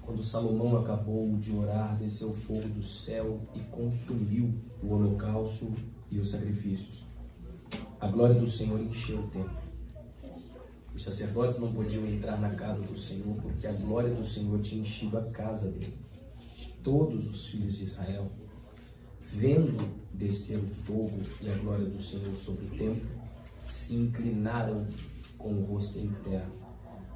Quando Salomão acabou de orar, desceu fogo do céu e consumiu o holocausto e os sacrifícios. A glória do Senhor encheu o templo. Os sacerdotes não podiam entrar na casa do Senhor, porque a glória do Senhor tinha enchido a casa dele. Todos os filhos de Israel, vendo descer o fogo e a glória do Senhor sobre o templo, se inclinaram com o rosto em terra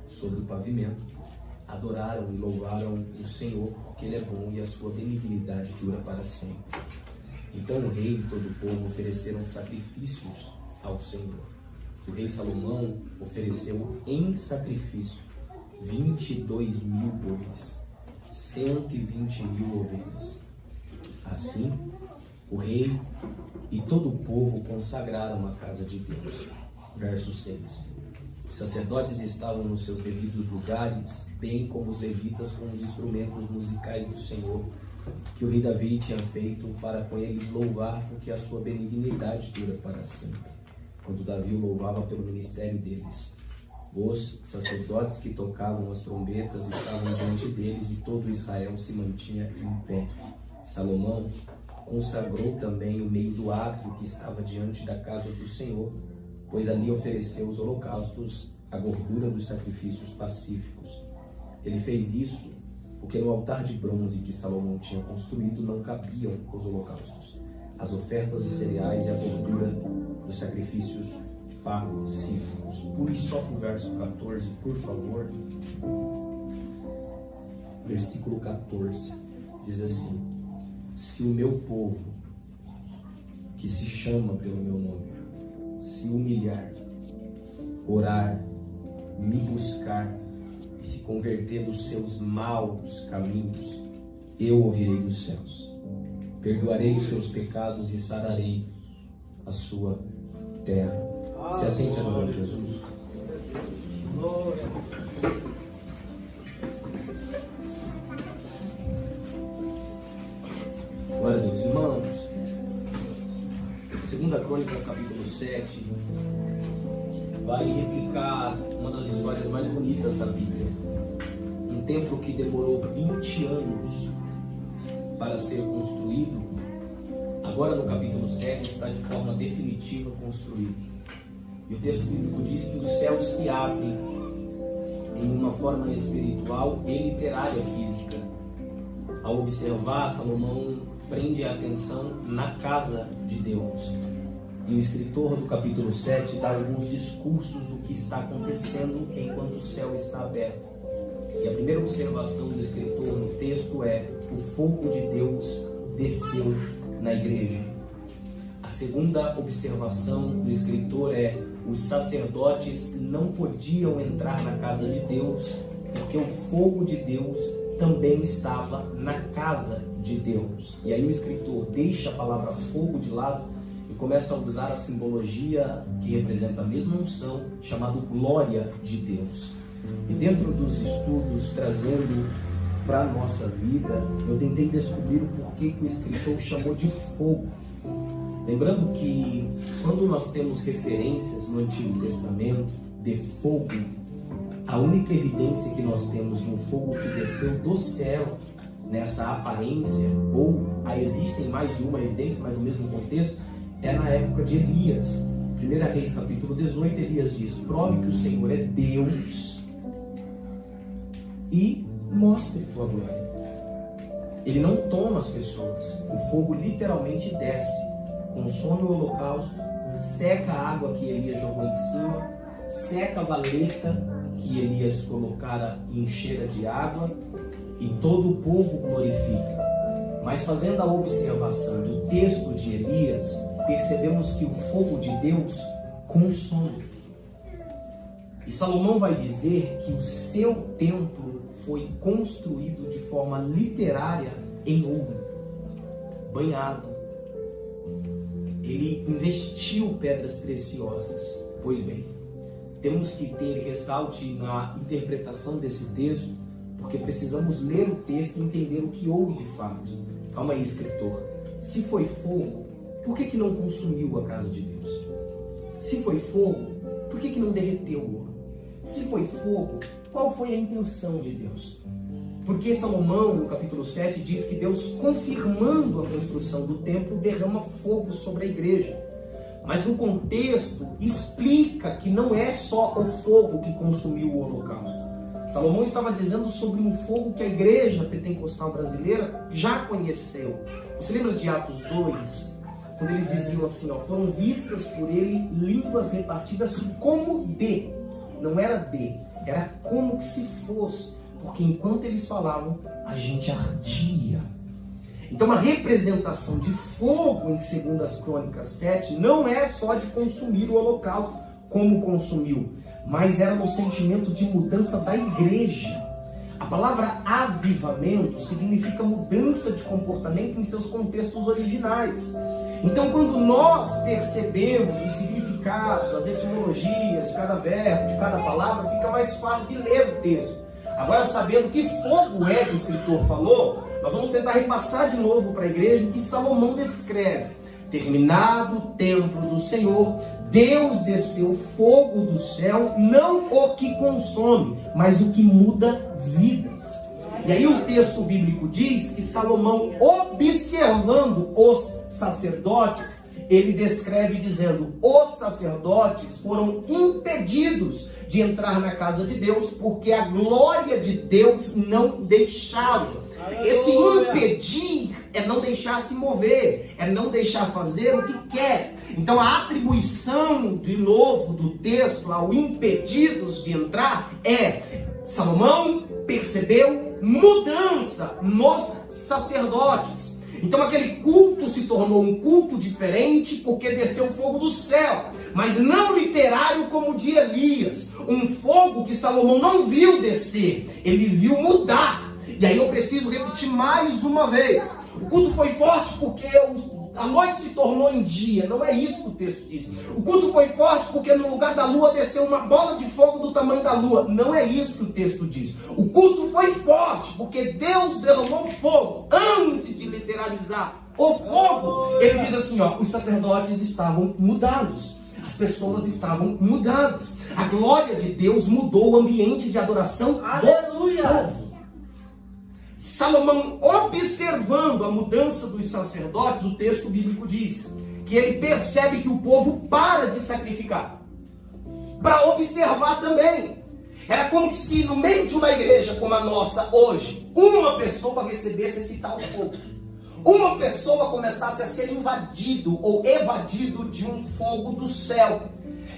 sobre o pavimento, adoraram e louvaram o Senhor, porque Ele é bom e a sua benignidade dura para sempre. Então o rei e todo o povo ofereceram sacrifícios ao Senhor. O rei Salomão ofereceu em sacrifício 22 mil bois, 120 mil ovelhas. Assim, o rei e todo o povo consagraram a casa de Deus. Verso 6. Os sacerdotes estavam nos seus devidos lugares, bem como os levitas com os instrumentos musicais do Senhor, que o rei Davi tinha feito para com eles louvar, porque a sua benignidade dura para sempre. Quando Davi o louvava pelo ministério deles, os sacerdotes que tocavam as trombetas estavam diante deles e todo Israel se mantinha em pé. Salomão consagrou também o meio do átrio que estava diante da casa do Senhor, pois ali ofereceu os holocaustos, a gordura dos sacrifícios pacíficos. Ele fez isso porque no altar de bronze que Salomão tinha construído não cabiam os holocaustos, as ofertas de cereais e a gordura dos sacrifícios pacíficos. Pule só para o verso 14, por favor. Versículo 14 diz assim: se o meu povo, que se chama pelo meu nome, se humilhar, orar, me buscar e se converter dos seus maus caminhos, eu ouvirei dos céus, perdoarei os seus pecados e sararei a sua terra. Se assente adorando Jesus. Glória a Deus, irmãos. 2 Crônicas capítulo 7 vai replicar uma das histórias mais bonitas da Bíblia. Um templo que demorou 20 anos para ser construído, agora no capítulo 7 está de forma definitiva construído. E o texto bíblico diz que o céu se abre em uma forma espiritual e literária física. Ao observar, Salomão prende a atenção na casa de Deus. E o escritor do capítulo 7 dá alguns discursos do que está acontecendo enquanto o céu está aberto. E a primeira observação do escritor no texto é: o fogo de Deus desceu na igreja. A segunda observação do escritor é: os sacerdotes não podiam entrar na casa de Deus, porque o fogo de Deus também estava na casa de Deus. E aí o escritor deixa a palavra fogo de lado e começa a usar a simbologia que representa a mesma unção, chamado glória de Deus. E dentro dos estudos, trazendo para a nossa vida, eu tentei descobrir o porquê que o escritor chamou de fogo. Lembrando que quando nós temos referências no Antigo Testamento de fogo, a única evidência que nós temos de um fogo que desceu do céu nessa aparência, ou existem mais de uma evidência, mas no mesmo contexto, é na época de Elias. 1 Reis capítulo 18, Elias diz: prove que o Senhor é Deus e mostre tua glória. Ele não toma as pessoas, o fogo literalmente desce, consome o holocausto, seca a água que Elias jogou em cima, seca a valeta que Elias colocara em cheira de água, e todo o povo glorifica. Mas fazendo a observação do texto de Elias, percebemos que o fogo de Deus consome. E Salomão vai dizer que o seu templo foi construído de forma literária em ouro, banhado. Ele investiu pedras preciosas. Pois bem, temos que ter ressalte na interpretação desse texto, porque precisamos ler o texto e entender o que houve de fato. Calma aí, escritor. Se foi fogo, por que não consumiu a casa de Deus? Se foi fogo, por que não derreteu o ouro? Se foi fogo, qual foi a intenção de Deus? Porque Salomão, no capítulo 7, diz que Deus, confirmando a construção do templo, derrama fogo sobre a igreja. Mas no contexto, explica que não é só o fogo que consumiu o holocausto. Salomão estava dizendo sobre um fogo que a igreja pentecostal brasileira já conheceu. Você lembra de Atos 2? Quando eles diziam assim, ó, foram vistas por ele línguas repartidas como de. Não era de, era como que se fosse. Porque enquanto eles falavam, a gente ardia. Então a representação de fogo em 2 Crônicas 7 não é só de consumir o holocausto como consumiu, mas era no sentimento de mudança da igreja. A palavra avivamento significa mudança de comportamento em seus contextos originais. Então quando nós percebemos os significados, as etimologias de cada verbo, de cada palavra, fica mais fácil de ler o texto. Agora, sabendo que fogo é que o escritor falou, nós vamos tentar repassar de novo para a igreja o que Salomão descreve. Terminado o templo do Senhor, Deus desceu fogo do céu, não o que consome, mas o que muda vidas. E aí o texto bíblico diz que Salomão, observando os sacerdotes, ele descreve dizendo, os sacerdotes foram impedidos de entrar na casa de Deus, porque a glória de Deus não deixava. Esse impedir é não deixar se mover, é não deixar fazer o que quer. Então a atribuição, de novo, do texto ao impedidos de entrar é, Salomão percebeu mudança nos sacerdotes. Então aquele culto se tornou um culto diferente porque desceu fogo do céu, mas não literário como o de Elias, um fogo que Salomão não viu descer, ele viu mudar. E aí eu preciso repetir mais uma vez, o culto foi forte porque a noite se tornou em dia, não é isso que o texto diz. O culto foi forte porque no lugar da lua desceu uma bola de fogo do tamanho da lua, não é isso que o texto diz. O culto foi forte porque Deus derramou fogo. Antes de literalizar o fogo, ele diz assim, ó, os sacerdotes estavam mudados, as pessoas estavam mudadas, a glória de Deus mudou o ambiente de adoração do povo. Salomão, observando a mudança dos sacerdotes, o texto bíblico diz que ele percebe que o povo para de sacrificar, para observar também. Era como se no meio de uma igreja como a nossa hoje, uma pessoa recebesse esse tal fogo, uma pessoa começasse a ser invadido ou evadido de um fogo do céu.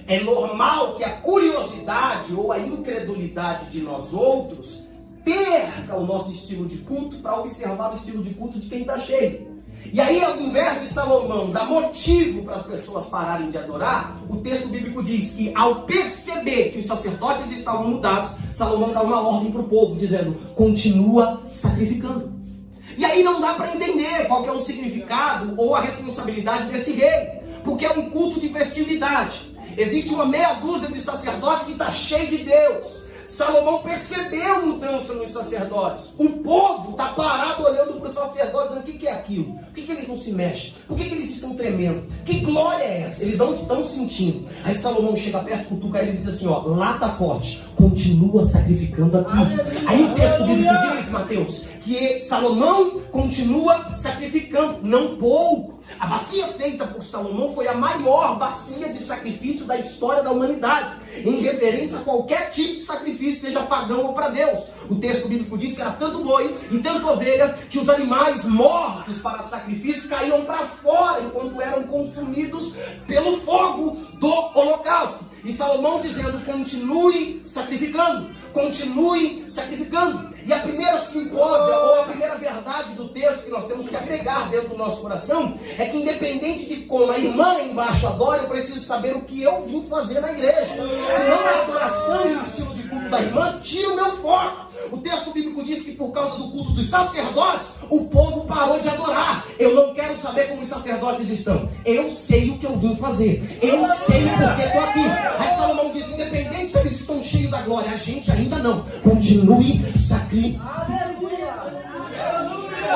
É normal que a curiosidade ou a incredulidade de nós outros perca o nosso estilo de culto para observar o estilo de culto de quem está cheio. E aí, ao invés de Salomão dar motivo para as pessoas pararem de adorar, o texto bíblico diz que, ao perceber que os sacerdotes estavam mudados, Salomão dá uma ordem para o povo, dizendo, continua sacrificando. E aí não dá para entender qual que é o significado ou a responsabilidade desse rei, porque é um culto de festividade. Existe uma meia dúzia de sacerdotes que está cheio de Deus. Salomão percebeu mudança nos sacerdotes. O povo está parado olhando para os sacerdotes, dizendo, o que é aquilo? Por que eles não se mexem? Por que eles estão tremendo? Que glória é essa? Eles não estão sentindo. Aí Salomão chega perto, cutuca eles e diz assim, ó, lá está forte, continua sacrificando aqui. Aí o texto bíblico diz, Mateus, que Salomão continua sacrificando, não pouco. A bacia feita por Salomão foi a maior bacia de sacrifício da história da humanidade, em referência a qualquer tipo de sacrifício, seja pagão ou para Deus. O texto bíblico diz que era tanto boi e tanto ovelha que os animais mortos para sacrifício caíam para fora enquanto eram consumidos pelo fogo do holocausto. E Salomão dizendo, continue sacrificando, continue sacrificando. E a primeira simpósia, ou a primeira verdade do texto que nós temos que agregar dentro do nosso coração, é que independente de como a irmã embaixo adora, eu preciso saber o que eu vim fazer na igreja. Senão a adoração e o estilo de culto da irmã tira o meu foco. O texto bíblico diz que por causa do culto dos sacerdotes, o povo parou de adorar. Eu não quero saber como os sacerdotes estão. Eu sei o que eu vim fazer. Eu sei porque estou aqui. Aí Salomão diz, independente se eles estão cheios da glória, a gente ainda não. Continue sacrificando.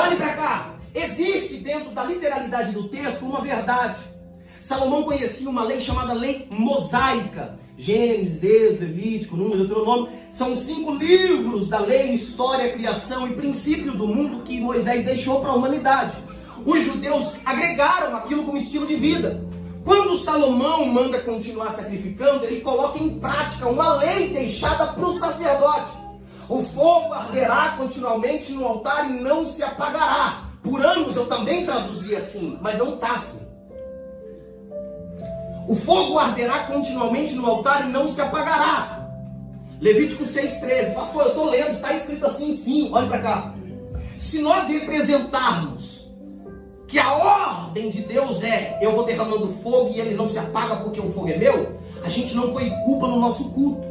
Olhe para cá. Existe dentro da literalidade do texto uma verdade. Salomão conhecia uma lei chamada lei mosaica. Gênesis, Êxodo, Levítico, Número, Deuteronômio. São 5 livros da lei, história, criação e princípio do mundo que Moisés deixou para a humanidade. Os judeus agregaram aquilo como estilo de vida. Quando Salomão manda continuar sacrificando, ele coloca em prática uma lei deixada para o sacerdote. O fogo arderá continuamente no altar e não se apagará. Por anos eu também traduzi assim, mas não está assim. O fogo arderá continuamente no altar e não se apagará. Levítico 6,13. Pastor, eu estou lendo, está escrito assim sim, olha para cá. Se nós representarmos que a ordem de Deus é: eu vou derramando fogo e ele não se apaga porque o fogo é meu, a gente não põe culpa no nosso culto.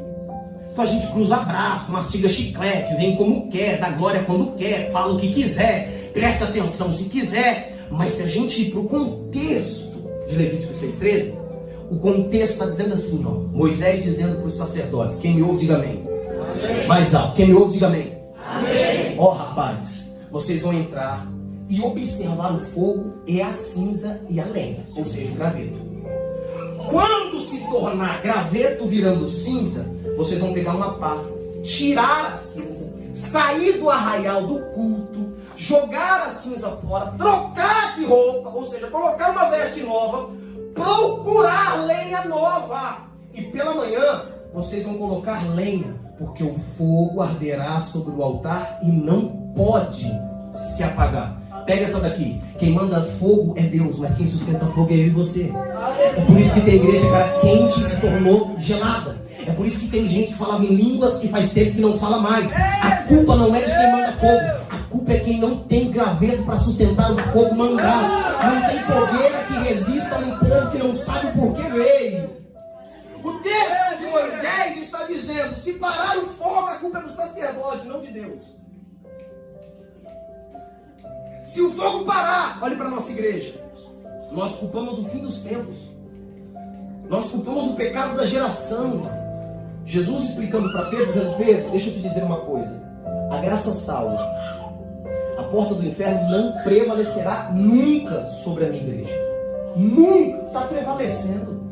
Então a gente cruza braço, mastiga chiclete, vem como quer, dá glória quando quer, fala o que quiser, presta atenção se quiser. Mas se a gente ir para o contexto de Levítico 6,13, o contexto está dizendo assim, ó, Moisés dizendo para os sacerdotes: quem me ouve, diga amém. Amém. Mais alto, quem me ouve, diga amém. Amém. Ó rapaz, vocês vão entrar e observar o fogo e a cinza e a lenha, ou seja, o graveto. Quando se tornar graveto virando cinza, vocês vão pegar uma pá, tirar a cinza, sair do arraial do culto, jogar a cinza fora, trocar de roupa, ou seja, colocar uma veste nova, procurar lenha nova. E pela manhã vocês vão colocar lenha, porque o fogo arderá sobre o altar e não pode se apagar. Pega essa daqui. Quem manda fogo é Deus, mas quem sustenta fogo é eu e você. É por isso que tem igreja que era quente e se tornou gelada. É por isso que tem gente que falava em línguas e faz tempo que não fala mais. A culpa não é de quem manda fogo. A culpa é quem não tem graveto para sustentar o fogo mandado. Não tem fogueira que resista a um povo que não sabe por que veio. O texto de Moisés está dizendo: se parar o fogo, a culpa é do sacerdote, não de Deus. Se o fogo parar, olhe para a nossa igreja. Nós culpamos o fim dos tempos. Nós culpamos o pecado da geração. Jesus explicando para Pedro, dizendo: Pedro, deixa eu te dizer uma coisa. A graça salva. A porta do inferno não prevalecerá nunca sobre a minha igreja. Nunca está prevalecendo.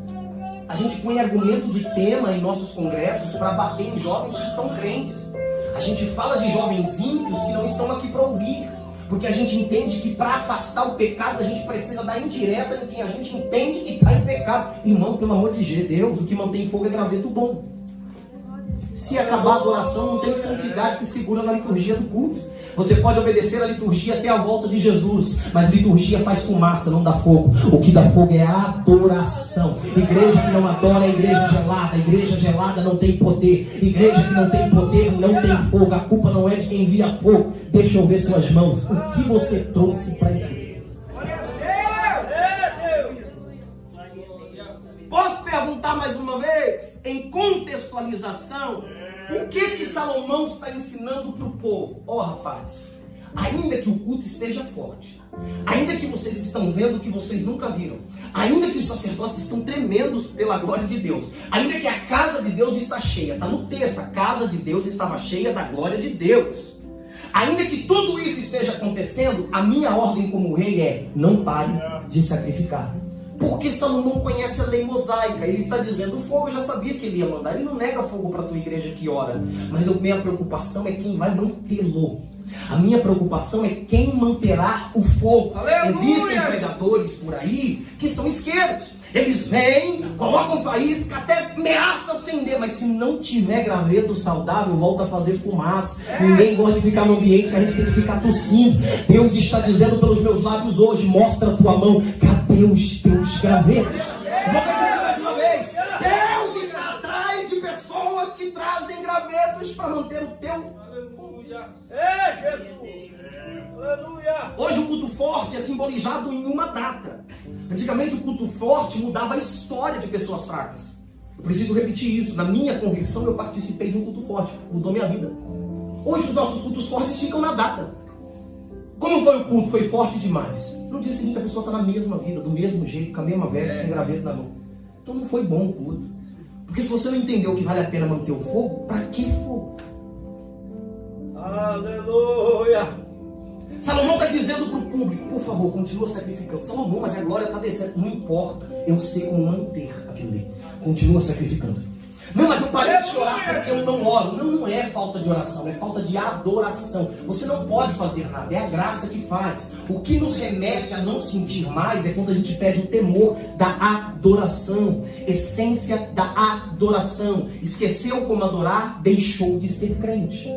A gente põe argumento de tema em nossos congressos para bater em jovens que estão crentes. A gente fala de jovens ímpios que não estão aqui para ouvir. Porque a gente entende que para afastar o pecado a gente precisa dar indireta em quem a gente entende que está em pecado. Irmão, pelo amor de Deus, o que mantém fogo é graveto bom. Se acabar a adoração, não tem santidade que segura na liturgia do culto. Você pode obedecer a liturgia até a volta de Jesus, mas liturgia faz fumaça, não dá fogo. O que dá fogo é a adoração. Igreja que não adora é igreja gelada. Igreja gelada não tem poder. Igreja que não tem poder não tem fogo. A culpa não é de quem envia fogo. Deixa eu ver suas mãos. O que você trouxe para a igreja? Posso perguntar mais uma vez, em contextualização, o que Salomão está ensinando para o povo? Ó rapaz, ainda que o culto esteja forte, ainda que vocês estão vendo o que vocês nunca viram, ainda que os sacerdotes estão tremendo pela glória de Deus, ainda que a casa de Deus está cheia, está no texto, a casa de Deus estava cheia da glória de Deus. Ainda que tudo isso esteja acontecendo, a minha ordem como rei é: não pare de sacrificar. Porque Salomão conhece a lei mosaica. Ele está dizendo: o fogo eu já sabia que ele ia mandar. Ele não nega fogo para a tua igreja que ora. Mas a minha preocupação é quem vai mantê-lo. A minha preocupação é quem manterá o fogo. Aleluia! Existem pregadores por aí que são isqueiros. Eles vêm, colocam faísca, até ameaçam acender. Mas se não tiver graveto saudável, volta a fazer fumaça. Ninguém gosta de ficar no ambiente que a gente tem que ficar tossindo. Deus está dizendo pelos meus lábios hoje: mostra a tua mão. Cadê os teus gravetos? Vou repetir mais uma vez. Deus está atrás de pessoas que trazem gravetos para manter o teu. Aleluia. Aleluia. Hoje o culto forte é simbolizado em uma data. Antigamente o culto forte mudava a história de pessoas fracas. Eu preciso repetir isso. Na minha conversão eu participei de um culto forte. Mudou minha vida. Hoje os nossos cultos fortes ficam na data. Como foi o culto? Foi forte demais. No dia seguinte a pessoa está na mesma vida, do mesmo jeito, com a mesma veste, sem graveto na mão. Então não foi bom o culto. Porque se você não entendeu que vale a pena manter o fogo, para que fogo? Aleluia! Salomão está dizendo dizendo para o público, por favor, continua sacrificando. Salomão, mas a glória está descendo. Não importa, eu sei como manter aquilo ali. Continua sacrificando. Não, mas eu parei de chorar porque eu não oro. Não, não é falta de oração, é falta de adoração. Você não pode fazer nada, é a graça que faz. O que nos remete a não sentir mais é quando a gente perde o temor da adoração. Essência da adoração. Esqueceu como adorar, deixou de ser crente.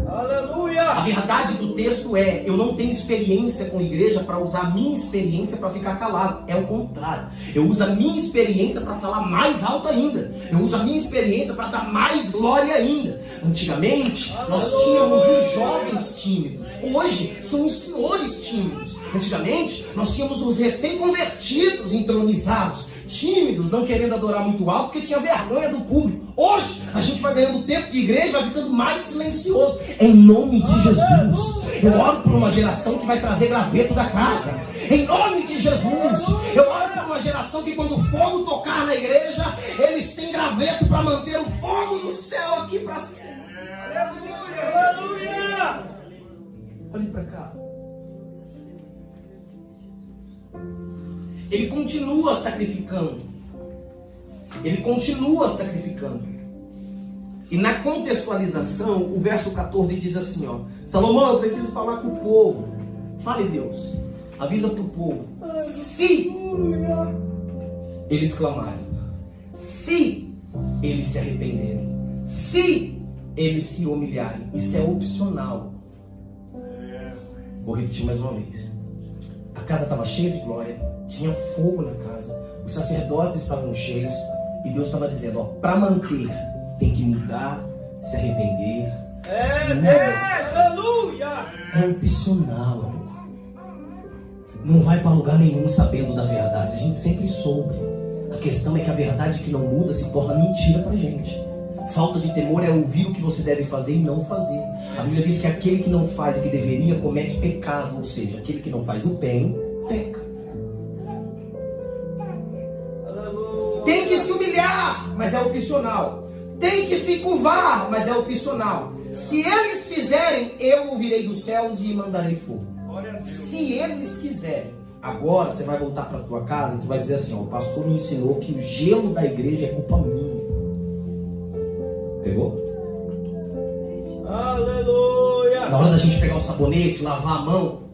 Aleluia! A verdade do texto é, eu não tenho experiência com a igreja para usar a minha experiência para ficar calado. É o contrário. Eu uso a minha experiência para falar mais alto ainda. Eu uso a minha experiência para dar mais glória ainda. Antigamente, nós tínhamos os jovens tímidos. Hoje, são os senhores tímidos. Antigamente, nós tínhamos os recém-convertidos entronizados. Tímidos, não querendo adorar muito alto, porque tinha vergonha do público. Hoje, a gente vai ganhando tempo de igreja e vai ficando mais silencioso. Em nome de Jesus. Eu oro por uma geração que vai trazer graveto da casa. Em nome de Jesus. Eu oro por uma geração que quando o fogo tocar na igreja, eles têm graveto para manter o fogo do céu aqui para cima. Aleluia! Olhe para cá. Ele continua sacrificando. Ele continua sacrificando. E na contextualização, o verso 14 diz assim, ó: Salomão, eu preciso falar com o povo. Fale, Deus. Avisa para o povo. Se eles clamarem, se eles se arrependerem, se eles se humilharem. Isso é opcional. Vou repetir mais uma vez. A casa estava cheia de glória, tinha fogo na casa, os sacerdotes estavam cheios, e Deus estava dizendo, ó, para manter, tem que mudar, se arrepender, se humilhar. Aleluia! É opcional, amor. Não vai para lugar nenhum sabendo da verdade. A gente sempre soube. A questão é que a verdade que não muda se torna mentira pra gente. Falta de temor é ouvir o que você deve fazer e não fazer. A Bíblia diz que aquele que não faz o que deveria comete pecado. Ou seja, aquele que não faz o bem, peca. Tem que se humilhar, mas é opcional. Tem que se curvar, mas é opcional. Se eles fizerem, eu ouvirei dos céus e mandarei fogo. Se eles quiserem. Agora você vai voltar para tua casa e tu vai dizer assim, ó, o pastor me ensinou que o gelo da igreja é culpa minha. Pegou? Aleluia! Na hora da gente pegar o sabonete, lavar a mão,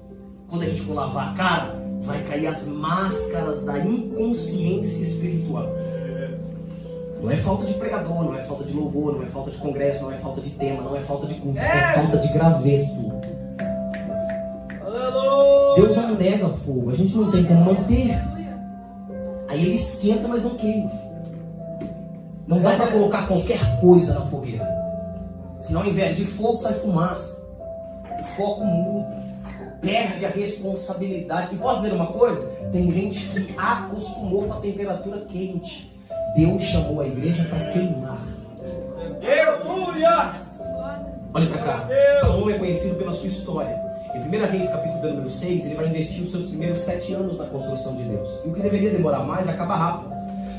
quando a gente for lavar a cara, vai cair as máscaras da inconsciência espiritual. Não é falta de pregador, não é falta de louvor, não é falta de congresso, não é falta de tema, não é falta de culto, é falta de graveto. Aleluia! Deus não nega fogo, a gente não tem como manter. Aí ele esquenta, mas não queima. Não dá para colocar qualquer coisa na fogueira. Senão, ao invés de fogo, sai fumaça. O foco muda. Perde a responsabilidade. E posso dizer uma coisa? Tem gente que acostumou com a temperatura quente. Deus chamou a igreja para queimar. Aleluia! Olha para cá. Salomão é conhecido pela sua história. Em 1 Reis, capítulo número 6, ele vai investir os seus primeiros 7 anos na construção de Deus. E o que deveria demorar mais, acaba rápido.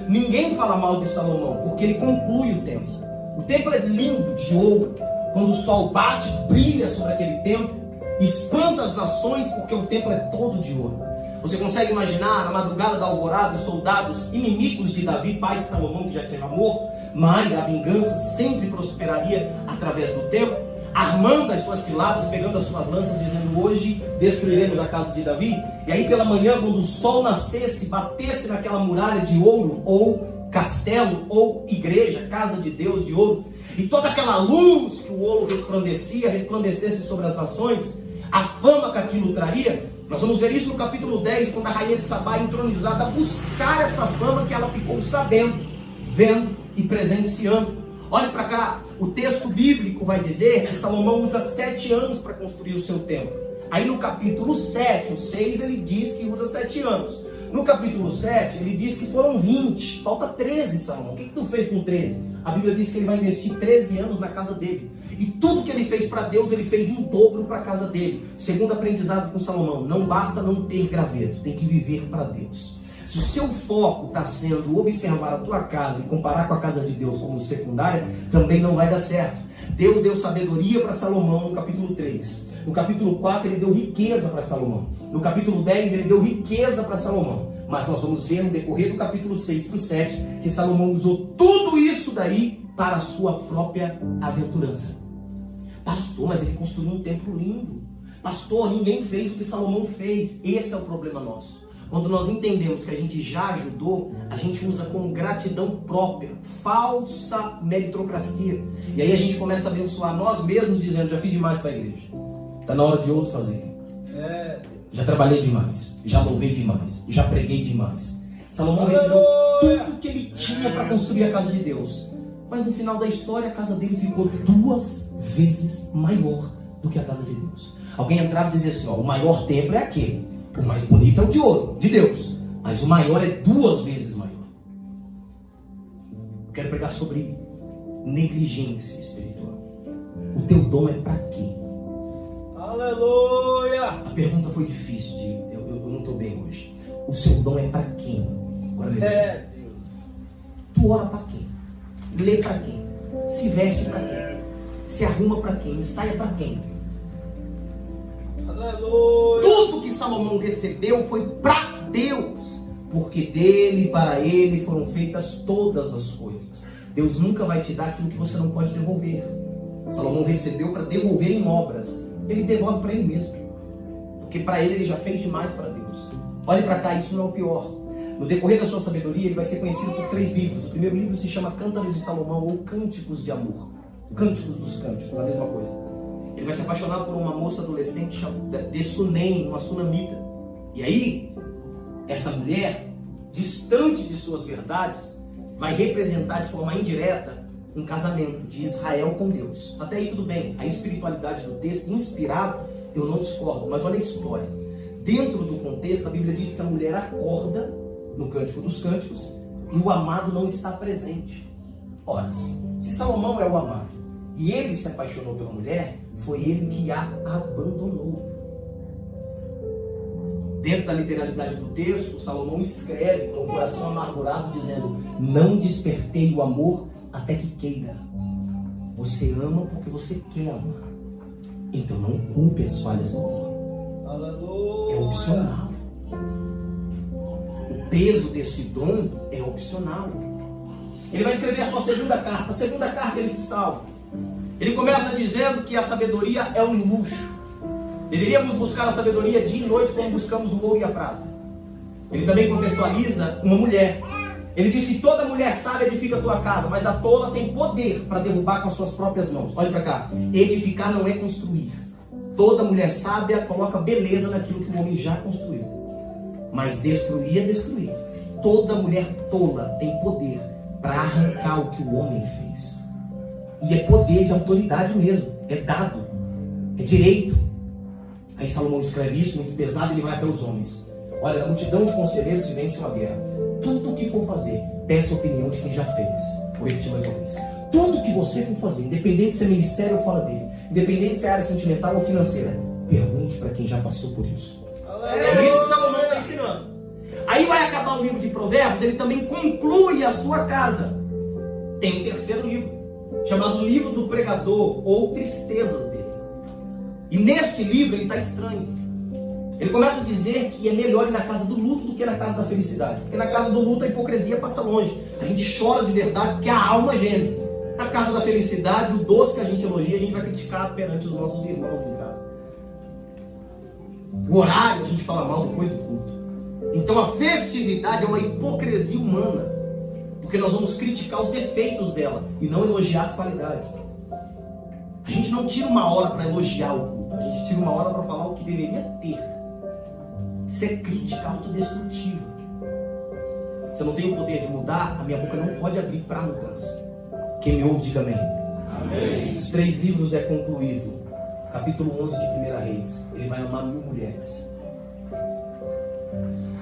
Ninguém fala mal de Salomão, porque ele conclui o templo. O templo é lindo, de ouro. Quando o sol bate, brilha sobre aquele templo, espanta as nações, porque o templo é todo de ouro. Você consegue imaginar, na madrugada da alvorada, os soldados inimigos de Davi, pai de Salomão, que já tinha morto, mas a vingança sempre prosperaria através do templo, armando as suas ciladas, pegando as suas lanças, dizendo, hoje destruiremos a casa de Davi. E aí pela manhã, quando o sol nascesse, batesse naquela muralha de ouro, ou castelo, ou igreja, casa de Deus de ouro, e toda aquela luz que o ouro resplandecesse sobre as nações, a fama que aquilo traria. Nós vamos ver isso no capítulo 10, quando a rainha de Sabá, entronizada, buscar essa fama que ela ficou sabendo, vendo e presenciando. Olhe para cá, o texto bíblico vai dizer que Salomão usa 7 anos para construir o seu templo. Aí no capítulo 7, o 6, ele diz que usa 7 anos. No capítulo 7, ele diz que foram 20, falta 13, Salomão. O que tu fez com 13? A Bíblia diz que ele vai investir 13 anos na casa dele. E tudo que ele fez para Deus, ele fez em dobro para a casa dele. Segundo aprendizado com Salomão, não basta não ter graveto, tem que viver para Deus. Se o seu foco está sendo observar a tua casa e comparar com a casa de Deus como secundária, também não vai dar certo. Deus deu sabedoria para Salomão no capítulo 3. No capítulo 4 ele deu riqueza para Salomão. No capítulo 10 ele deu riqueza para Salomão. Mas nós vamos ver no decorrer do capítulo 6 para o 7 que Salomão usou tudo isso daí para a sua própria aventurança. Pastor, mas ele construiu um templo lindo. Pastor, ninguém fez o que Salomão fez. Esse é o problema nosso. Quando nós entendemos que a gente já ajudou, a gente usa como gratidão própria, falsa meritocracia. E aí a gente começa a abençoar nós mesmos, dizendo: já fiz demais para a igreja. Está na hora de outros fazerem. Já trabalhei demais, já louvei demais, já preguei demais. Salomão recebeu tudo que ele tinha para construir a casa de Deus. Mas no final da história, a casa dele ficou 2 vezes maior do que a casa de Deus. Alguém entrava e dizia assim: ó, o maior templo é aquele. O mais bonito é o de ouro, de Deus. Mas o maior é 2 vezes maior. Eu quero pregar sobre negligência espiritual. O teu dom é para quê? Aleluia! A pergunta foi difícil. Eu não estou bem hoje. O seu dom é para quem? Agora Deus. Tu ora para quem? Lê para quem? Se veste para quem? Se arruma para quem? Ensaia para quem? Aleluia! Tudo que Salomão recebeu foi para Deus, porque dele e para ele foram feitas todas as coisas. Deus nunca vai te dar aquilo que você não pode devolver. Salomão recebeu para devolver em obras. Ele devolve para ele mesmo, porque para ele já fez demais para Deus. Olhe para cá, isso não é o pior. No decorrer da sua sabedoria, ele vai ser conhecido por 3 livros. O primeiro livro se chama Cântaros de Salomão, ou Cânticos de Amor. Cânticos dos Cânticos, a mesma coisa. Ele vai se apaixonar por uma moça adolescente chamada de Sunem, uma sunamita. E aí, essa mulher, distante de suas verdades, vai representar de forma indireta um casamento de Israel com Deus. Até aí tudo bem. A espiritualidade do texto, inspirado, eu não discordo. Mas olha a história. Dentro do contexto, a Bíblia diz que a mulher acorda no Cântico dos Cânticos e o amado não está presente. Ora, se Salomão é o amado e ele se apaixonou pela mulher, foi ele que a abandonou. Dentro da literalidade do texto, Salomão escreve com o coração amargurado, dizendo: não despertei o amor até que queira. Você ama porque você quer amar. Então não culpe as falhas do amor. Aleluia! É opcional. O peso desse dom é opcional. Ele vai escrever a sua segunda carta. A segunda carta ele se salva. Ele começa dizendo que a sabedoria é um luxo. Deveríamos buscar a sabedoria dia e noite como buscamos o ouro e a prata. Ele também contextualiza uma mulher. Ele diz que toda mulher sábia edifica a tua casa, mas a tola tem poder para derrubar com as suas próprias mãos. Olha para cá. Edificar não é construir. Toda mulher sábia coloca beleza naquilo que o homem já construiu. Mas destruir é destruir. Toda mulher tola tem poder para arrancar o que o homem fez. E é poder de autoridade mesmo. É dado. É direito. Aí Salomão escreve isso, muito pesado, ele vai até os homens. Olha, na multidão de conselheiros se vence uma guerra. Tudo o que for fazer, peça a opinião de quem já fez. Vou repetir mais uma vez. Tudo o que você for fazer, independente se é ministério ou fora dele, independente se é área sentimental ou financeira, pergunte para quem já passou por isso. É isso que Salomão está ensinando. Aí vai acabar o livro de Provérbios, ele também conclui a sua casa. Tem um terceiro livro, chamado Livro do Pregador, ou Tristezas dele. E neste livro ele está estranho. Ele começa a dizer que é melhor ir na casa do luto do que na casa da felicidade. Porque na casa do luto a hipocrisia passa longe. A gente chora de verdade porque a alma geme. Na casa da felicidade, o doce que a gente elogia, a gente vai criticar perante os nossos irmãos em casa. O horário a gente fala mal depois do culto. Então a festividade é uma hipocrisia humana. Porque nós vamos criticar os defeitos dela e não elogiar as qualidades. A gente não tira uma hora para elogiar o culto. A gente tira uma hora para falar o que deveria ter. Isso é crítica autodestrutiva. Se eu não tenho o poder de mudar, a minha boca não pode abrir para mudança. Quem me ouve, diga amém. Amém. Os 3 livros é concluído. Capítulo 11 de 1 Reis. Ele vai amar 1000 mulheres.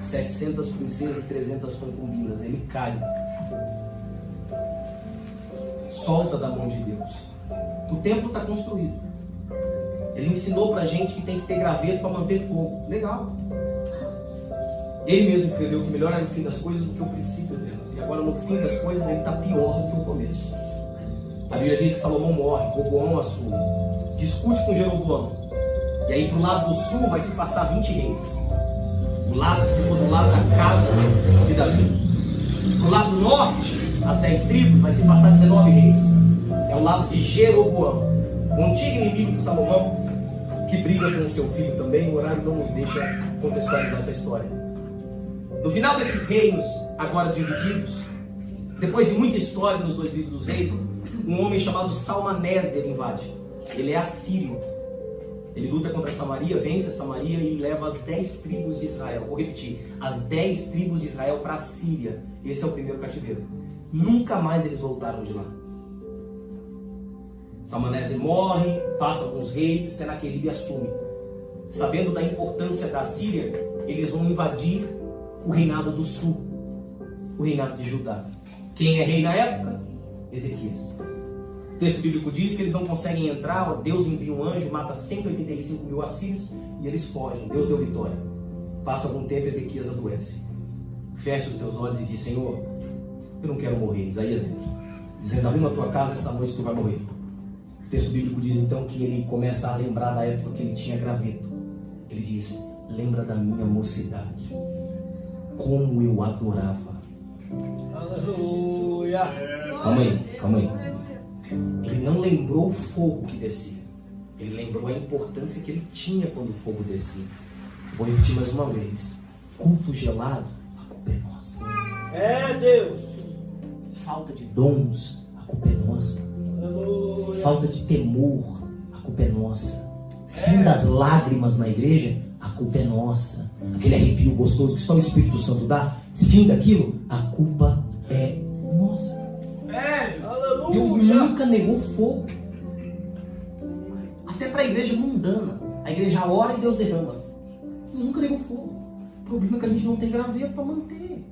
700 princesas e 300 concubinas. Ele cai. Solta da mão de Deus. O templo está construído. Ele ensinou pra gente que tem que ter graveto para manter fogo. Legal. Ele mesmo escreveu que melhor era o fim das coisas do que o princípio delas. E agora no fim das coisas ele está pior do que o começo. A Bíblia diz que Salomão morre, Roboão assume, discute com Jeroboão. E aí pro lado do sul vai se passar 20 reis. O lado que ficou do lado da casa de Davi. Pro lado do norte, as 10 tribos, vai se passar 19 reis. É o lado de Jeroboão, o antigo inimigo de Salomão, que briga com o seu filho também. O horário não nos deixa contextualizar essa história. No final desses reinos, agora divididos, depois de muita história nos 2 livros dos reis, um homem chamado Salmaneser invade. Ele é assírio. Ele luta contra Samaria, vence a Samaria e leva as 10 tribos de Israel. Vou repetir, as 10 tribos de Israel para a Síria. Esse é o primeiro cativeiro. Nunca mais eles voltaram de lá. Salmaneser morre, passa alguns reis, Senaqueribe assume. Sabendo da importância da Síria, eles vão invadir o reinado do sul, o reinado de Judá. Quem é rei na época? Ezequias. O texto bíblico diz que eles não conseguem entrar, Deus envia um anjo, mata 185 mil assírios e eles fogem. Deus deu vitória. Passa algum tempo, Ezequias adoece. Fecha os teus olhos e diz: Senhor, eu não quero morrer. Isaías entra, dizendo: arruma a tua casa, essa noite tu vai morrer. O texto bíblico diz então que ele começa a lembrar da época que ele tinha graveto. Ele diz: lembra da minha mocidade, como eu adorava. Aleluia. Calma aí. Ele não lembrou o fogo que descia. Ele lembrou a importância que ele tinha quando o fogo descia. Vou repetir mais uma vez. Culto gelado, a culpa é nossa. É Deus. Falta de dons, a culpa é nossa. Aleluia. Falta de temor, a culpa é nossa. Fim das lágrimas na igreja, a culpa é nossa. Aquele arrepio gostoso que só o Espírito Santo dá, fim daquilo, a culpa é nossa. Aleluia. Deus nunca negou fogo. Até para a igreja mundana. A igreja ora e Deus derrama. Deus nunca negou fogo. O problema é que a gente não tem graveto para manter.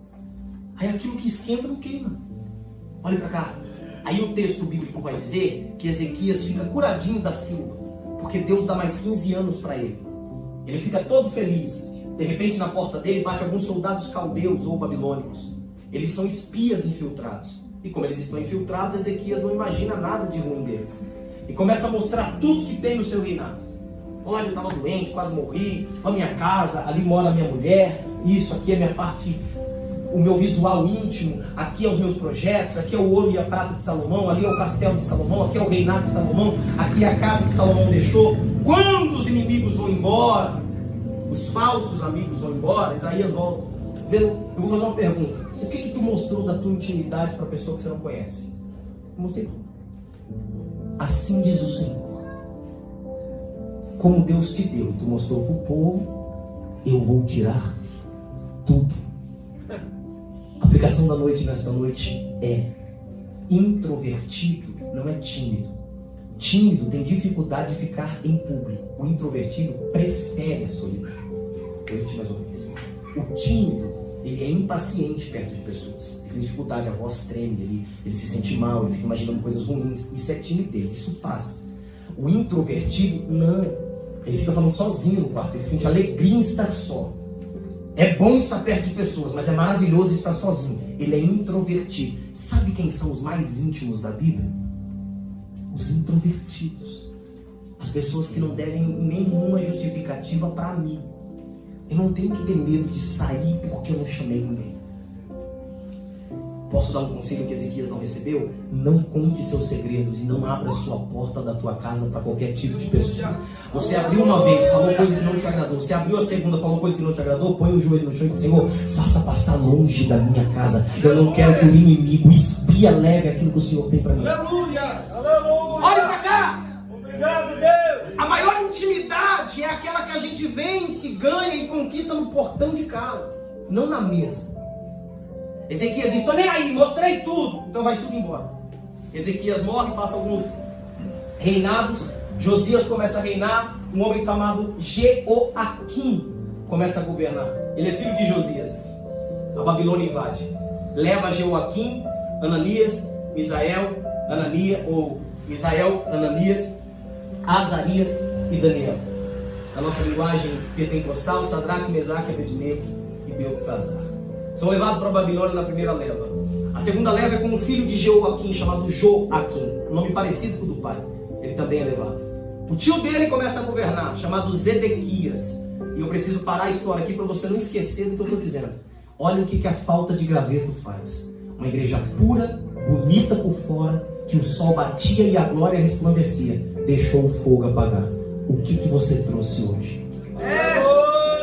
Aí aquilo que esquenta não queima. Olha para cá. Aí o texto bíblico vai dizer que Ezequias fica curadinho da Silva, porque Deus dá mais 15 anos para ele. Ele fica todo feliz. De repente na porta dele bate alguns soldados caldeus ou babilônicos. Eles são espias infiltrados. E como eles estão infiltrados, Ezequias não imagina nada de ruim deles. E começa a mostrar tudo que tem no seu reinado. Olha, eu estava doente, quase morri. Olha a minha casa, ali mora a minha mulher. Isso aqui é minha parte, o meu visual íntimo. Aqui é os meus projetos. Aqui é o ouro e a prata de Salomão. Ali é o castelo de Salomão. Aqui é o reinado de Salomão. Aqui é a casa que Salomão deixou. Quando os inimigos vão embora, os falsos amigos vão embora, Isaías volta, dizendo: eu vou fazer uma pergunta. O que tu mostrou da tua intimidade para a pessoa que você não conhece? Eu mostrei tudo. Assim diz o Senhor: como Deus te deu e tu mostrou para o povo, eu vou tirar tudo. A aplicação da noite nesta noite é: introvertido não é tímido. Tímido tem dificuldade de ficar em público. O introvertido prefere a solidão. Vou repetir mais uma vez. O tímido, ele é impaciente perto de pessoas. Ele tem dificuldade, a voz treme, ele se sente mal, ele fica imaginando coisas ruins. Isso é timidez, isso passa. O introvertido, não. Ele fica falando sozinho no quarto, ele sente alegria em estar só. É bom estar perto de pessoas, mas é maravilhoso estar sozinho. Ele é introvertido. Sabe quem são os mais íntimos da Bíblia? Os introvertidos. As pessoas que não devem nenhuma justificativa para amigo. Eu não tenho que ter medo de sair porque eu não chamei ninguém. Posso dar um conselho que Ezequias não recebeu? Não conte seus segredos e não abra a sua porta da tua casa para qualquer tipo de pessoa. Você abriu uma vez, falou coisa que não te agradou. Você abriu a segunda, falou coisa que não te agradou. Põe o joelho no chão e diz: Senhor, faça passar longe da minha casa. Eu não quero que o inimigo espia leve aquilo que o Senhor tem para mim. Aleluia. Aleluia. Olha para cá. Obrigado, Deus. A maior intimidade é aquela que a gente vence, ganha e conquista no portão de casa, não na mesa. Ezequias diz: estou nem aí, mostrei tudo. Então vai tudo embora. Ezequias morre, passa alguns reinados. Josias começa a reinar. Um homem chamado Jeoaquim começa a governar. Ele é filho de Josias. A Babilônia invade. Leva Jeoaquim, Ananias, Misael, Ananias, Azarias e Daniel. Na nossa linguagem pentecostal, Sadraque, Mesaque, Abednego e Beltesazar. São levados para a Babilônia na primeira leva. A segunda leva é com o filho de Jeoaquim, chamado Joaquim, um nome parecido com o do pai. Ele também é levado. O tio dele começa a governar, chamado Zedequias. E eu preciso parar a história aqui para você não esquecer do que eu estou dizendo. Olha o que a falta de graveto faz. Uma igreja pura, bonita por fora, que o sol batia e a glória resplandecia, deixou o fogo apagar. O que você trouxe hoje?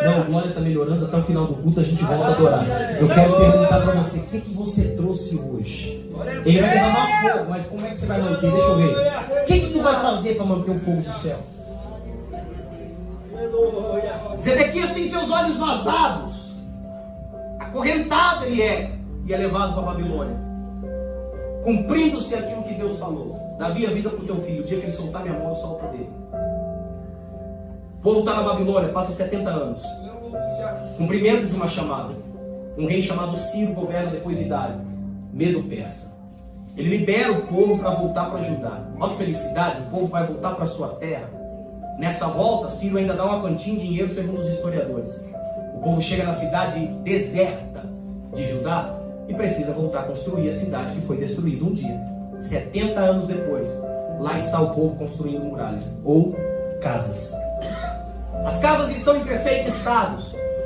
Não, a glória está melhorando, até o final do culto a gente volta a adorar. Eu quero perguntar para você, o que você trouxe hoje? Ele vai derramar fogo, mas como é que você vai manter? Deixa eu ver. O que tu vai fazer para manter o fogo do céu? Zedequias tem seus olhos vazados, acorrentado ele é, e é levado para a Babilônia, cumprindo-se aquilo que Deus falou. Davi, avisa para o teu filho, o dia que ele soltar minha mão, eu solto dele. O povo está na Babilônia, passa 70 anos. Cumprimento de uma chamada. Um rei chamado Ciro governa depois de Dário, Medo Persa. Ele libera o povo para voltar para Judá. Olha que felicidade, o povo vai voltar para sua terra. Nessa volta, Ciro ainda dá uma quantia em dinheiro, segundo os historiadores. O povo chega na cidade deserta de Judá e precisa voltar a construir a cidade que foi destruída um dia. 70 anos depois, lá está o povo construindo muralha, ou casas. As casas estão em perfeito estado.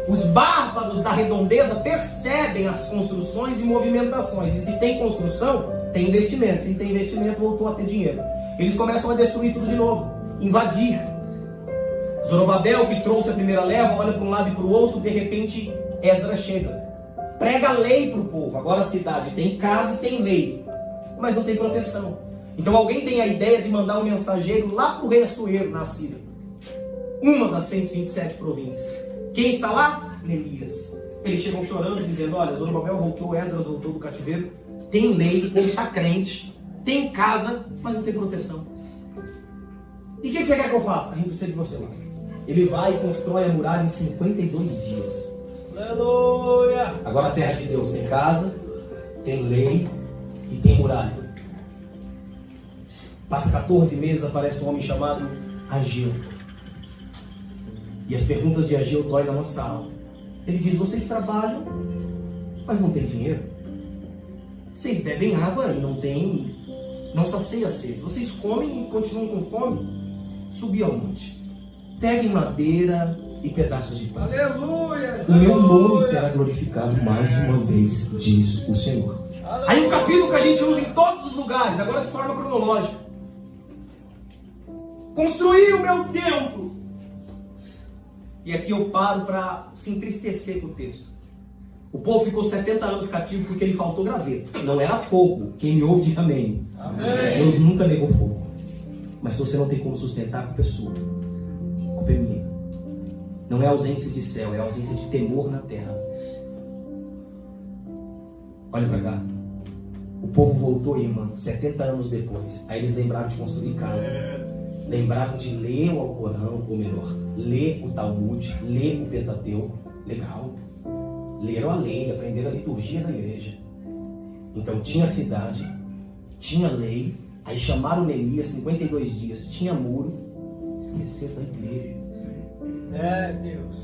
Os bárbaros da redondeza percebem as construções e movimentações. E se tem construção, tem investimento. Se tem investimento, voltou a ter dinheiro. Eles começam a destruir tudo de novo, invadir. Zorobabel, que trouxe a primeira leva, olha para um lado e para o outro. De repente, Esdras chega, prega a lei para o povo. Agora a cidade tem casa e tem lei, mas não tem proteção. Então alguém tem a ideia de mandar um mensageiro lá para o rei Assuero, na Síria, uma das 127 províncias. Quem está lá? Neemias. Eles chegam chorando, dizendo: olha, Zorobabel voltou, Esdras voltou do cativeiro, tem lei, o povo está crente, tem casa, mas não tem proteção. E o que você quer que eu faça? A gente precisa de você lá. Ele vai e constrói a muralha em 52 dias. Aleluia! Agora a terra de Deus tem casa, tem lei e tem muralha. Passa 14 meses, aparece um homem chamado Ageu. E as perguntas de Ageu doem na nossa alma. Ele diz: vocês trabalham, mas não tem dinheiro. Vocês bebem água e não sacia a sede. Vocês comem e continuam com fome. Subi ao monte, peguem madeira e pedaços de pão. Aleluia! O meu nome será glorificado mais uma vez, diz o Senhor. Aí um capítulo que a gente usa em todos os lugares, agora de forma cronológica. Construí o meu templo. E aqui eu paro para se entristecer com o texto. O povo ficou 70 anos cativo porque lhe faltou graveto. Não era fogo. Quem me ouve, diga amém. Amém. Deus nunca negou fogo. Mas se você não tem como sustentar, a culpa é sua. A culpa é minha. Não é ausência de céu, é ausência de temor na terra. Olha para cá. O povo voltou, irmã, 70 anos depois. Aí eles lembraram de construir casa. Lembraram de ler o Alcorão, ou melhor, ler o Talmud, ler o Pentateuco. Legal. Leram a lei, aprenderam a liturgia na igreja. Então tinha cidade, tinha lei. Aí chamaram Neemias, 52 dias, tinha muro. Esqueceram da igreja. É, Deus.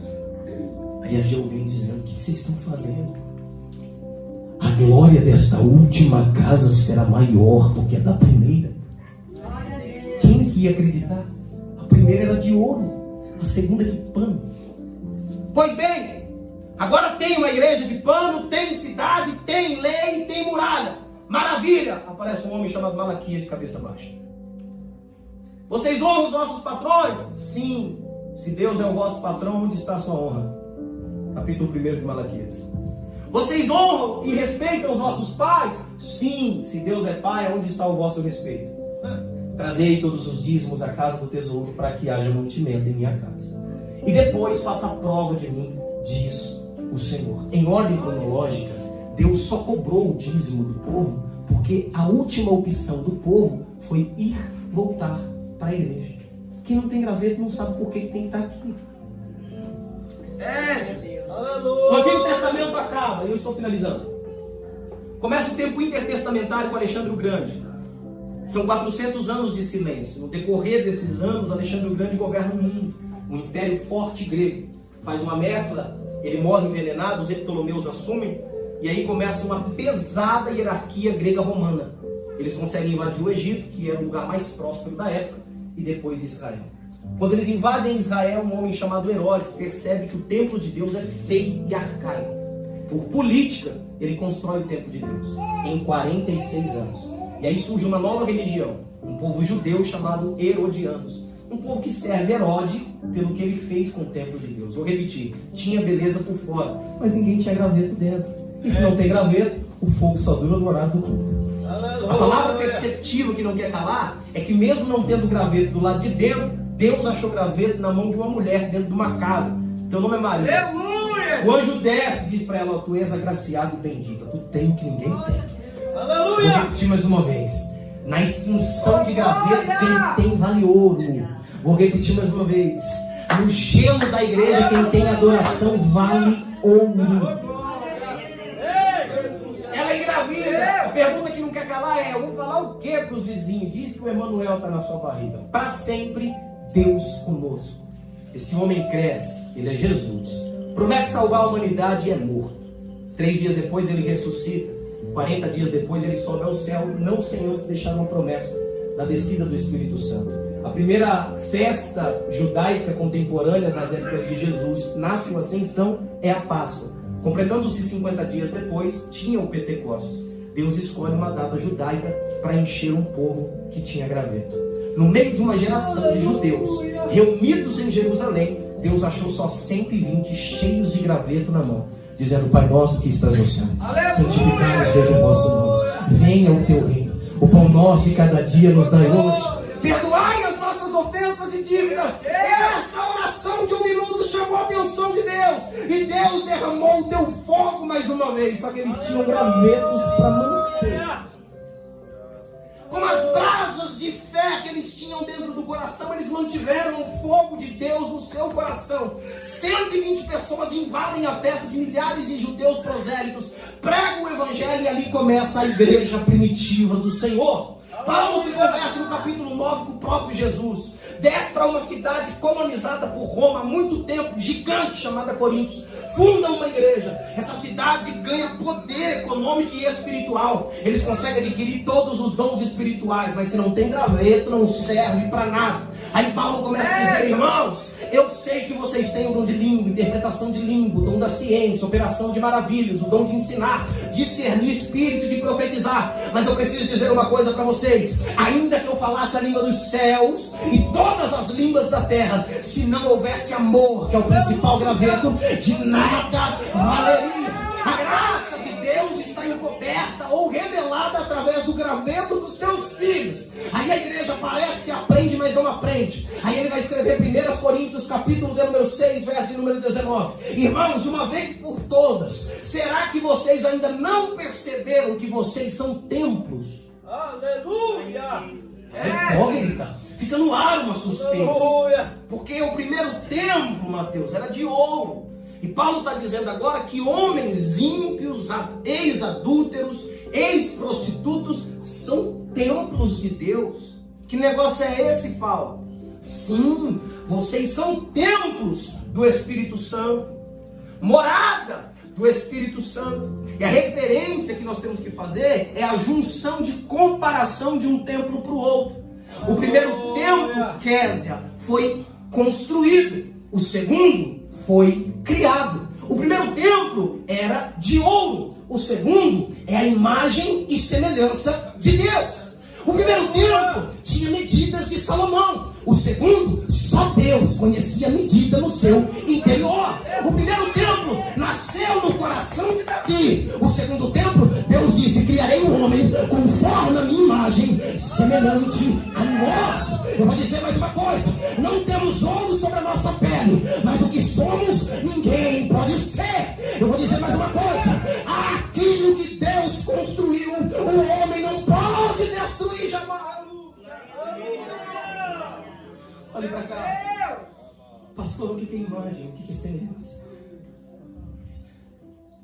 Aí Ageu vem dizendo: o que vocês estão fazendo? A glória desta última casa será maior do que a da primeira. Quem que ia acreditar? A primeira era de ouro, a segunda de pano. Pois bem, agora tem uma igreja de pano, tem cidade, tem lei, tem muralha. Maravilha! Aparece um homem chamado Malaquias de cabeça baixa. Vocês honram os vossos patrões? Sim. Se Deus é o vosso patrão, onde está a sua honra? Capítulo 1 de Malaquias. Vocês honram e respeitam os vossos pais? Sim. Se Deus é pai, onde está o vosso respeito? Trazei todos os dízimos à casa do tesouro, para que haja mantimento em minha casa. E depois faça a prova de mim, diz o Senhor. Em ordem cronológica, Deus só cobrou o dízimo do povo porque a última opção do povo foi voltar para a igreja. Quem não tem graveto não sabe por que tem que estar aqui. É, Deus. O Aleluia! Antigo Testamento acaba, e eu estou finalizando. Começa o tempo intertestamentário com Alexandre o Grande. São 400 anos de silêncio. No decorrer desses anos, Alexandre o Grande governa o mundo. Um império forte grego. Faz uma mescla Ele morre envenenado, os Ptolomeus assumem, e aí começa uma pesada hierarquia grega-romana. Eles conseguem invadir o Egito, que era o lugar mais próspero da época, e depois Israel. Quando eles invadem Israel, um homem chamado Herodes percebe que o templo de Deus é feio e arcaico. Por política, ele constrói o templo de Deus em 46 anos. E aí surge uma nova religião, um povo judeu chamado Herodianos. Um povo que serve Herode pelo que ele fez com o templo de Deus. Vou repetir, tinha beleza por fora, mas ninguém tinha graveto dentro. E se não tem graveto, o fogo só dura no horário do culto. A palavra perceptiva que não quer calar é que mesmo não tendo graveto do lado de dentro, Deus achou graveto na mão de uma mulher dentro de uma casa. Teu nome é Maria. Aleluia! O anjo desce e diz para ela: tu és agraciada e bendita, tu tem o que ninguém tem. Aleluia! Vou repetir mais uma vez. Na extinção de graveto, quem tem vale ouro. Vou repetir mais uma vez. No gelo da igreja, quem tem adoração vale ouro. Ela engravida. A pergunta que não quer calar é: eu vou falar o que para os vizinhos? Diz que o Emanuel está na sua barriga. Para sempre, Deus conosco. Esse homem cresce, ele é Jesus. Promete salvar a humanidade e é morto. 3 dias depois ele ressuscita. 40 dias depois ele sobe ao céu, não sem antes deixar uma promessa da descida do Espírito Santo. A primeira festa judaica contemporânea das épocas de Jesus, na sua ascensão, é a Páscoa. Completando-se 50 dias depois, tinha o Pentecostes. Deus escolhe uma data judaica para encher um povo que tinha graveto. No meio de uma geração de judeus reunidos em Jerusalém, Deus achou só 120 cheios de graveto na mão, dizendo: Pai nosso que estás no céu, santificado seja o vosso nome, venha o teu reino, o pão nosso de cada dia nos dai hoje, perdoai as nossas ofensas e dívidas. Essa oração de 1 minuto chamou a atenção de Deus, e Deus derramou o teu fogo mais uma vez. Só que eles tinham gravetos para manter. Com as brasas de fé que eles tinham dentro do coração, eles mantiveram o fogo de Deus no seu coração. 120 pessoas invadem a festa de milhares de judeus prosélitos, pregam o evangelho, e ali começa a igreja primitiva do Senhor. Paulo se converte no capítulo 9 com o próprio Jesus. Desce para uma cidade colonizada por Roma há muito tempo, gigante, chamada Coríntios. Funda uma igreja. Essa cidade ganha poder econômico e espiritual. Eles conseguem adquirir todos os dons espirituais, mas se não tem graveto, não serve para nada. Aí Paulo começa a dizer: irmãos, eu sei que vocês têm o dom de língua, interpretação de língua, o dom da ciência, operação de maravilhas, o dom de ensinar, discernir espírito, de profetizar. Mas eu preciso dizer uma coisa para vocês: ainda que eu falasse a língua dos céus e todas as línguas da terra, se não houvesse amor, que é o principal graveto, de nada valeria. A graça de Deus está encoberta ou revelada através do graveto dos teus filhos. Aí a igreja parece que aprende, mas não aprende. Aí ele vai escrever 1 Coríntios, capítulo de número 6, verso de número 19. Irmãos, de uma vez por todas, será que vocês ainda não perceberam que vocês são templos? Aleluia! Incógnita. Fica no ar uma suspense. Aleluia! Porque o primeiro templo, Mateus, era de ouro. E Paulo está dizendo agora que homens ímpios, ex-adúlteros, ex-prostitutos são templos de Deus. Que negócio é esse, Paulo? Sim, vocês são templos do Espírito Santo, morada do Espírito Santo. E a referência que nós temos que fazer é a junção de comparação de um templo para o outro. O primeiro templo, Késia, foi construído. O segundo foi criado. O primeiro templo era de ouro. O segundo é a imagem e semelhança de Deus. O primeiro templo tinha medidas de Salomão. O segundo, só Deus conhecia a medida no seu interior. O primeiro templo nasceu no coração de Davi. O segundo templo, Deus disse: criarei um homem conforme a minha imagem, semelhante a nós. Eu vou dizer mais uma coisa: não temos ouro sobre a nossa pele, mas o que somos, ninguém pode ser. Eu vou dizer mais uma coisa: aquilo que Deus construiu, o homem não pode destruir jamais. Olha para cá. Pastor, o que é imagem? O que é semelhança?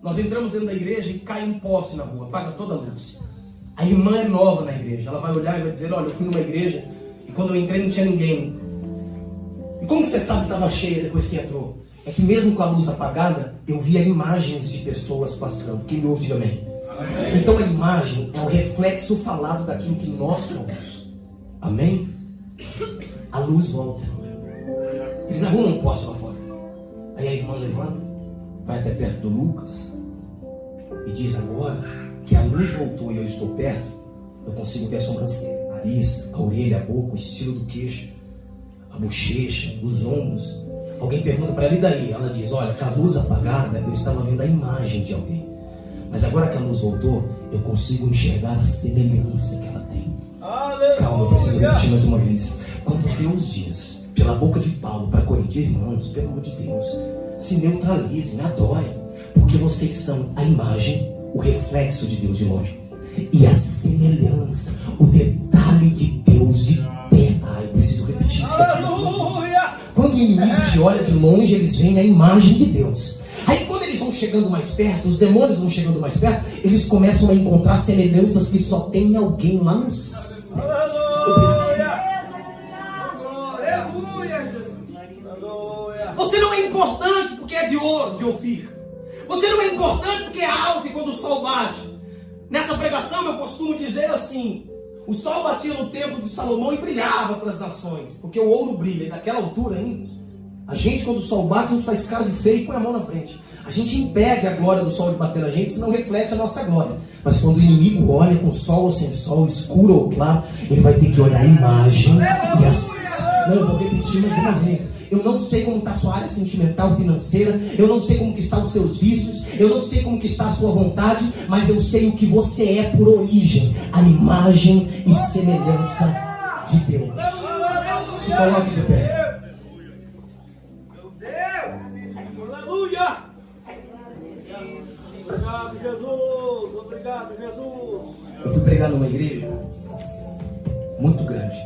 Nós entramos dentro da igreja e cai um poste na rua, apaga toda a luz. A irmã é nova na igreja. Ela vai olhar e vai dizer: olha, eu fui numa igreja e quando eu entrei não tinha ninguém. E como que você sabe que estava cheia depois que entrou? É que mesmo com a luz apagada, eu via imagens de pessoas passando. Quem me ouve, diga amém. Então a imagem é o reflexo falado daquilo que nós somos. Amém? A luz volta. Eles arrumam um poste lá fora. Aí a irmã levanta, vai até perto do Lucas e diz: agora que a luz voltou e eu estou perto, eu consigo ver a sobrancelha, o nariz, a orelha, a boca, o estilo do queixo, a bochecha, os ombros. Alguém pergunta para ela: e daí? Ela diz: olha, com a luz apagada eu estava vendo a imagem de alguém, mas agora que a luz voltou, eu consigo enxergar a semelhança que ela tem. Aleluia. Calma, eu preciso repetir mais uma vez. Quando Deus diz pela boca de Paulo para Coríntios: irmãos, pelo amor de Deus, se neutralizem, adorem, porque vocês são a imagem, o reflexo de Deus de longe, e a semelhança, o detalhe de Deus de perto. Eu preciso repetir isso aqui mais uma vez. Quando o inimigo te olha de longe, eles veem a imagem de Deus. Aí quando eles vão chegando mais perto, os demônios vão chegando mais perto, eles começam a encontrar semelhanças que só tem alguém lá no céu. Você não é importante porque é de ouro, de Ofir. Você não é importante porque é alto e quando o sol bate. Nessa pregação eu costumo dizer assim: o sol batia no templo de Salomão e brilhava para as nações, porque o ouro brilha. E naquela altura ainda, a gente, quando o sol bate, a gente faz cara de feio e põe a mão na frente. A gente impede a glória do sol de bater na gente, senão reflete a nossa glória. Mas quando o inimigo olha com sol ou sem sol, escuro ou claro, ele vai ter que olhar a imagem e Não, eu vou repetir mais uma vez. Eu não sei como está a sua área sentimental, financeira. Eu não sei como que estão os seus vícios. Eu não sei como que está a sua vontade. Mas eu sei o que você é por origem. A imagem e semelhança de Deus. Se coloque de pé. Aleluia. Obrigado, Jesus. Obrigado, Jesus. Eu fui pregar numa igreja muito grande.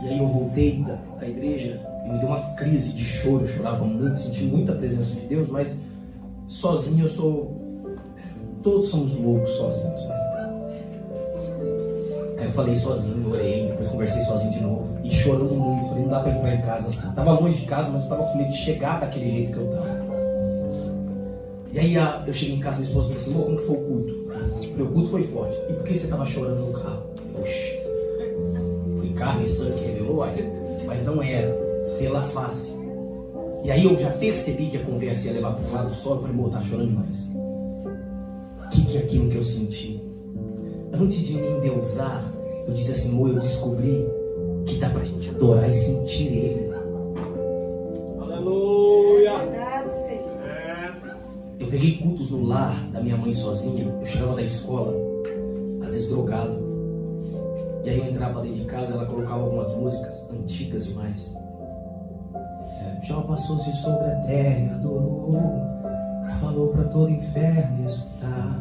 E aí eu voltei da igreja e me deu uma crise de choro. Eu chorava muito, senti muita presença de Deus, mas sozinho eu sou... Todos somos loucos sozinhos, né? Aí eu falei sozinho, orei, depois conversei sozinho de novo. E chorando muito, falei, não dá pra entrar em casa assim. Tava longe de casa, mas eu tava com medo de chegar daquele jeito que eu tava. E aí eu cheguei em casa, minha esposa falou assim: amor, como que foi o culto? Meu culto foi forte. E por que você tava chorando no carro? Eu falei, oxi, foi carne e sangue que revelou, mas não era, pela face. E aí eu já percebi que a conversa ia levar para um lado só. Eu falei, amor, tá chorando demais. O que é aquilo que eu senti? Antes de me endeusar, eu disse assim: amor, eu descobri que dá pra gente adorar e sentir Ele. Aleluia. Eu peguei cultos no lar da minha mãe sozinha. Eu chegava da escola, às vezes drogado. E aí eu entrava dentro de casa, ela colocava algumas músicas antigas demais. Já passou-se sobre a terra e adorou, falou para todo inferno escutar.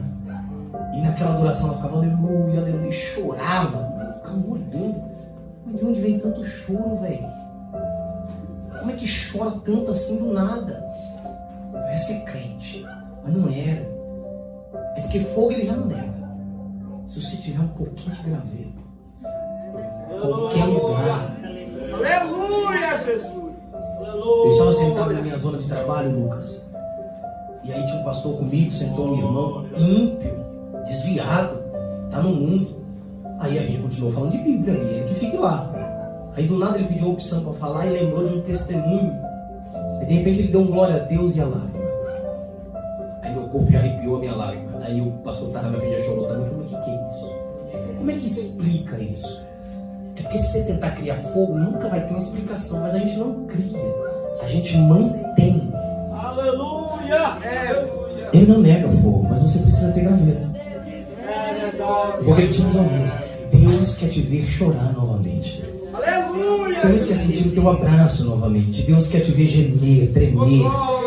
E naquela adoração ela ficava aleluia, aleluia, e chorava. Eu ficava olhando. Mas de onde vem tanto choro, velho? Como é que chora tanto assim do nada? É ser crente, mas não era. É porque fogo ele já não nega. Se você tiver um pouquinho de graveto, qualquer lugar. Aleluia, Jesus. Eu estava sentado na minha zona de trabalho, Lucas. E aí tinha um pastor comigo, sentou um irmão ímpio, desviado, tá no mundo. Aí a gente continuou falando de Bíblia, e ele que fique lá. Aí do nada ele pediu a opção para falar e lembrou de um testemunho. E de repente ele deu um glória a Deus e a lágrima. Aí meu corpo já arrepiou a minha lágrima. Aí o pastor estava na minha frente, já chorou também. Eu falei, mas o que é isso? Como é que explica isso? É porque se você tentar criar fogo, nunca vai ter uma explicação. Mas a gente não cria, a gente mantém. Aleluia. Ele não nega fogo, mas você precisa ter graveto. Vou repetir mais uma vez. Deus quer te ver chorar novamente. Aleluia. Deus quer sentir o teu abraço novamente. Deus quer te ver gemer, tremer.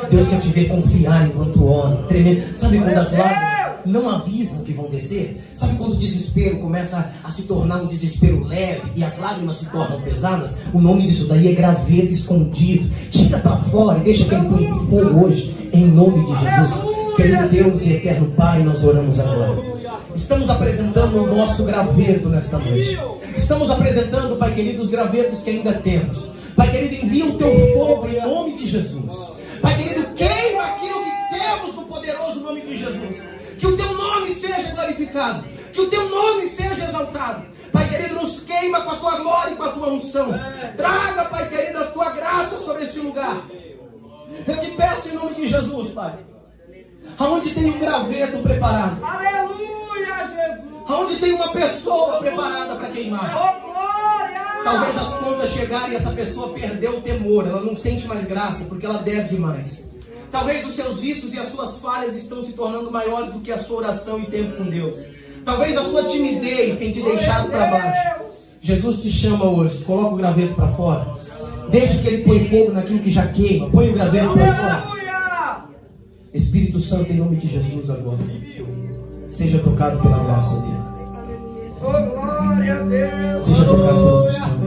Deus quer te ver confiar enquanto ora, tremer. Sabe quando as lágrimas não avisam que vão descer? Sabe quando o desespero começa a se tornar um desespero leve e as lágrimas se tornam pesadas? O nome disso daí é graveto escondido. Tira pra fora e deixa que ele põe fogo hoje, em nome de Jesus. Querido Deus e eterno Pai, nós oramos agora. Estamos apresentando o nosso graveto nesta noite. Estamos apresentando, Pai querido, os gravetos que ainda temos. Pai querido, envia o teu fogo em nome de Jesus. Pai querido, queima aquilo que temos no poderoso nome de Jesus. Que o teu nome seja glorificado, que o teu nome seja exaltado. Pai querido, nos queima com a tua glória e com a tua unção. Traga, Pai querido, a tua graça sobre esse lugar. Eu te peço em nome de Jesus, Pai. Aonde tem um graveto preparado, Aleluia, Jesus. aonde tem uma pessoa preparada para queimar. Oh, glória. Talvez as contas chegarem e essa pessoa perdeu o temor. Ela não sente mais graça porque ela deve demais. Talvez os seus vícios e as suas falhas estão se tornando maiores do que a sua oração e tempo com Deus. Talvez a sua timidez tenha te deixado para baixo. Jesus te chama hoje. Coloca o graveto para fora. Deixa que Ele põe fogo naquilo que já queima. Põe o graveto para fora. Aleluia. Espírito Santo, em nome de Jesus agora, seja tocado pela graça dele. Oh, glória a Deus. Seja tocado pela unção.